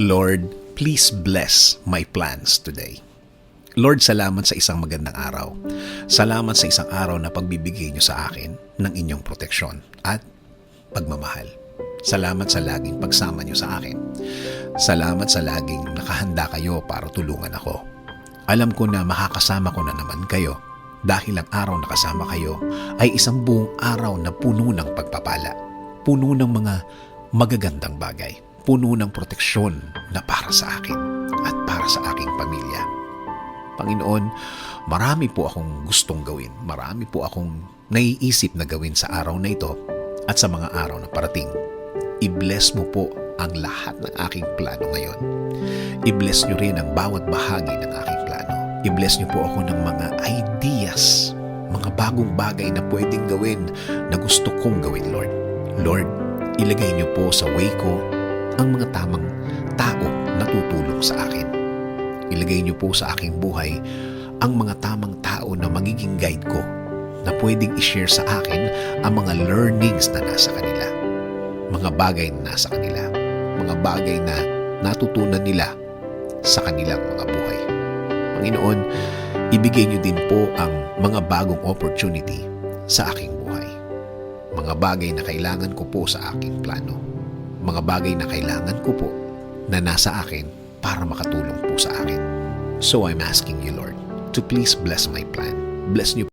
Lord, please bless my plans today. Lord, salamat sa isang magandang araw. Salamat sa isang araw na pagbibigay niyo sa akin ng inyong proteksyon at pagmamahal. Salamat sa laging pagsama niyo sa akin. Salamat sa laging nakahanda kayo para tulungan ako. Alam ko na makakasama ko na naman kayo dahil ang araw na kasama kayo ay isang buong araw na puno ng pagpapala, puno ng mga magagandang bagay, puno ng proteksyon na para sa akin at para sa aking pamilya. Panginoon, marami po akong gustong gawin. Marami po akong naiisip na gawin sa araw na ito at sa mga araw na parating. I-bless mo po ang lahat ng aking plano ngayon. I-bless nyo rin ang bawat bahagi ng aking plano. I-bless nyo po ako ng mga ideas, mga bagong bagay na pwedeng gawin na gusto kong gawin, Lord. Lord, ilagay nyo po sa way ko ang mga tamang tao na tutulong sa akin. Ilagay niyo po sa aking buhay ang mga tamang tao na magiging guide ko na pwedeng i-share sa akin ang mga learnings na nasa kanila, mga bagay na nasa kanila, mga bagay na natutunan nila sa kanilang mga buhay. Panginoon, ibigay niyo din po ang mga bagong opportunity sa aking buhay. Mga bagay na kailangan ko po sa aking plano. Mga bagay na kailangan ko po na nasa akin para makatulong po sa akin. So I'm asking you, Lord, to please bless my plan. Bless niyo